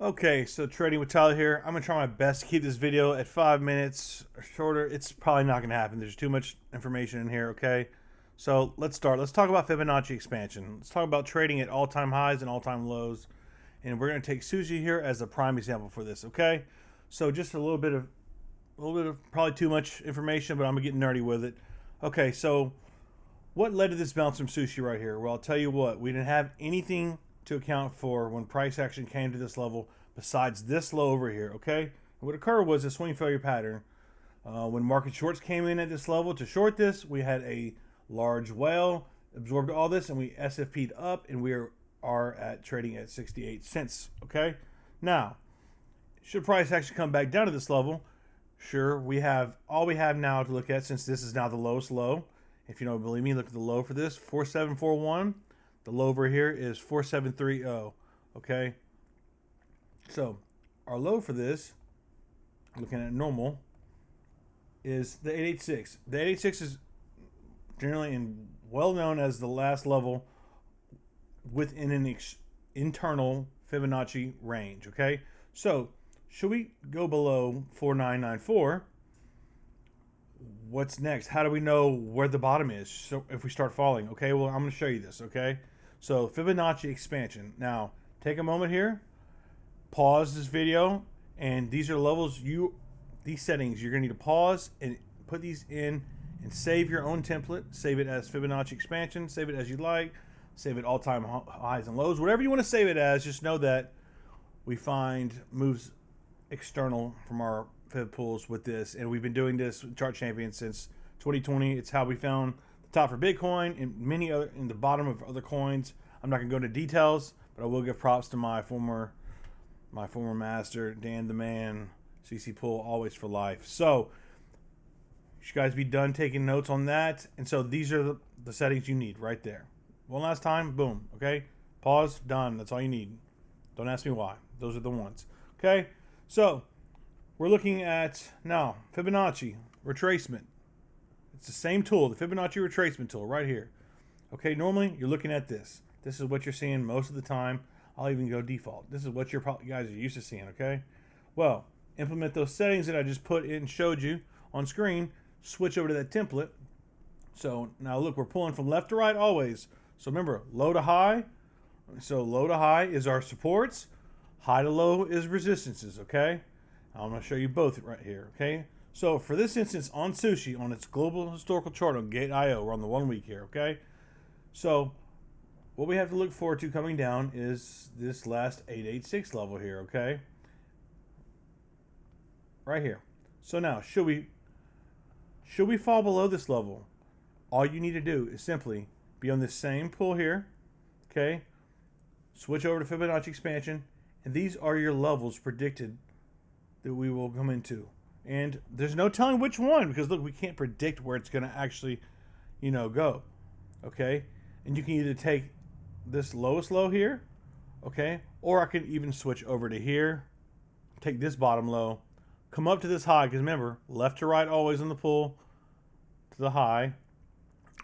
Okay, so trading with Tyler here. I'm gonna try my best to keep this video at 5 minutes or shorter. It's probably not gonna happen. There's too much information in here. Okay, so let's start. Let's talk about Fibonacci expansion. Let's talk about trading at all-time highs and all-time lows, and we're gonna take sushi here as a prime example for this. Okay, so just a little bit of probably too much information, but I'm gonna get nerdy with it. Okay, so what led to this bounce from sushi right here? Well, I'll tell you what, we didn't have anything to account for when price action came to this level besides this low over here, okay? And what occurred was a swing failure pattern. When market shorts came in at this level to short this, we had a large whale, absorbed all this, and we SFP'd up, and we are at trading at 68 cents, okay? Now, should price action come back down to this level, sure, we have all we have now to look at, since this is now the lowest low. If you don't believe me, look at the low for this, 4741. The low over here is 4730. Okay. So our low for this, looking at normal, is the 886. The 886 is generally well known as the last level within an internal Fibonacci range. Okay. So should we go below 4994? What's next? How do we know where the bottom is? So if we start falling, okay, well, I'm going to show you this, okay? So Fibonacci expansion. Now, take a moment here, pause this video, and these are levels these settings, you're going to need to pause and put these in and save your own template. Save it as Fibonacci expansion, save it as you like, save it all-time highs and lows, whatever you want to save it as. Just know that we find moves external from our Fib pools with this, and we've been doing this with Chart Champion since 2020. It's how we found the top for Bitcoin and many other in the bottom of other coins. I'm not gonna go into details, but I will give props to my former master, Dan the Man, CC Pool, always for life. So you should guys be done taking notes on that. And so these are the settings you need right there. One last time, boom, okay? Pause, done. That's all you need. Don't ask me why. Those are the ones. Okay? So we're looking at now Fibonacci retracement. It's the same tool, the Fibonacci retracement tool right here. Okay, normally you're looking at this. This is what you're seeing most of the time. I'll even go default. This is what you guys are used to seeing, okay? Well, implement those settings that I just put in and showed you on screen. Switch over to that template. So now look, we're pulling from left to right always. So remember, low to high. So low to high is our supports. High to low is resistances, okay? I'm going to show you both right here, okay? So for this instance on sushi, on its global historical chart on Gate.io, we're on the 1 week here, okay? So what we have to look forward to coming down is this last 886 level here, okay? Right here. So now, should we fall below this level? All you need to do is simply be on this same pool here, okay? Switch over to Fibonacci expansion, and these are your levels predicted that we will come into. And there's no telling which one, because look, we can't predict where it's going to actually, go. Okay? And you can either take this lowest low here, okay? Or I can even switch over to here, take this bottom low, come up to this high, because remember, left to right always on the pull to the high.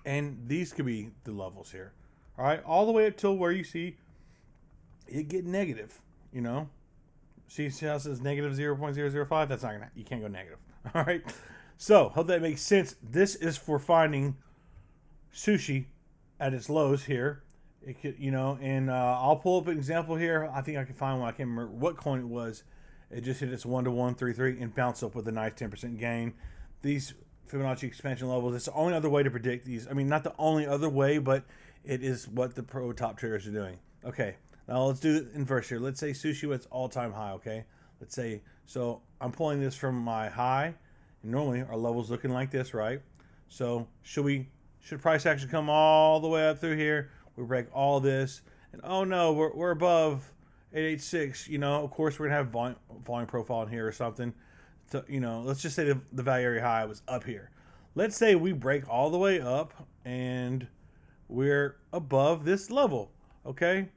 And these could be the levels here. All right? All the way up till where you see it get negative, See how it says negative 0.005? That's not gonna, you can't go negative. All right. So hope that makes sense. This is for finding sushi at its lows here. It could, and I'll pull up an example here. I think I can find one. I can't remember what coin it was. It just hit its 1-to-133 and bounced up with a nice 10% gain. These Fibonacci expansion levels, it's the only other way to predict these. I mean, not the only other way, but it is what the pro top traders are doing. Okay. Now let's do the inverse here. Let's say sushi was all-time high, okay? Let's say, so I'm pulling this from my high, and normally our level's looking like this, right? So should price action come all the way up through here? We break all this, and oh no, we're above 886. Of course we're gonna have volume profile in here or something. So, let's just say the value area high was up here. Let's say we break all the way up, and we're above this level, okay?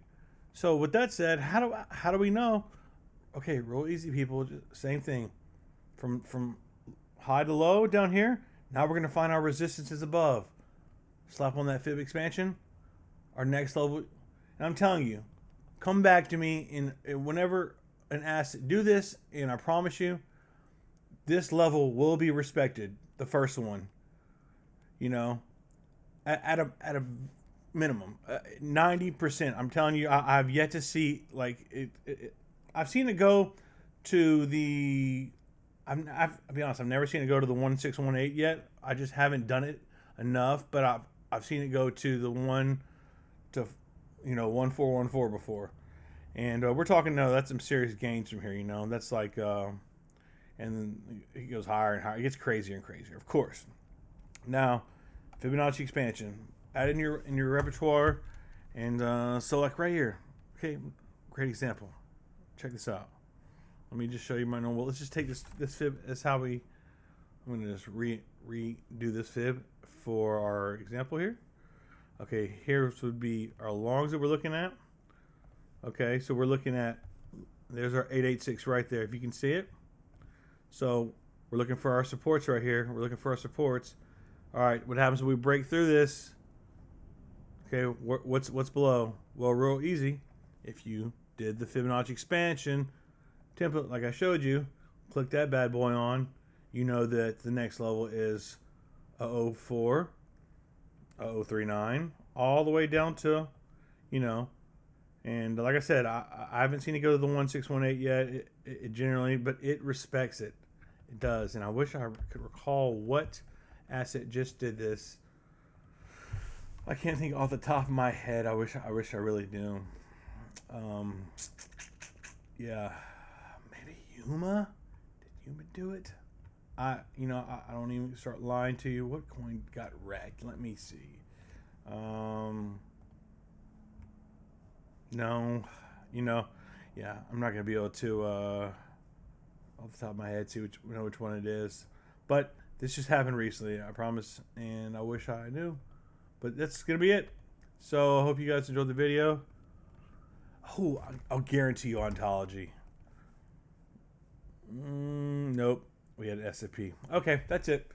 So with that said, how do we know? Okay, real easy, people. Just same thing. From high to low down here. Now we're gonna find our resistances above. Slap on that Fib expansion. Our next level, and I'm telling you, come back to me in whenever an asset do this, and I promise you, this level will be respected. The first one, you know, at a minimum, 90%. I'm telling you, I've yet to see like I've seen it go to the. I'll be honest. I've never seen it go to the 1618 yet. I just haven't done it enough. But I've seen it go to the 1414 before. And we're talking, no, that's some serious gains from here, you know. That's like, and then it goes higher and higher. It gets crazier and crazier, of course. Now, Fibonacci expansion. Add in your repertoire, and so like right here. Okay, great example. Check this out. Let me just show you my normal. Let's just take this fib. That's how I'm going to just redo this fib for our example here. Okay, here would be our longs that we're looking at. Okay, so we're looking at, there's our 886 right there, if you can see it. So we're looking for our supports right here. We're looking for our supports. All right, what happens when we break through this? Okay, what's below? Well, real easy. If you did the Fibonacci expansion template like I showed you, click that bad boy on, you know that the next level is 004, 0039, all the way down to, you know, and like I said, I haven't seen it go to the 1618 yet. It generally, but it respects it. It does, and I wish I could recall what asset just did this. I can't think off the top of my head. I wish I really do. Yeah, maybe Yuma. Did Yuma do it? I don't even start lying to you. What coin got wrecked? Let me see. No, yeah, I'm not gonna be able to off the top of my head see which one it is. But this just happened recently, I promise, and I wish I knew. But that's gonna be it. So I hope you guys enjoyed the video. Oh, I'll guarantee you ontology. Nope, we had SFP. Okay, that's it.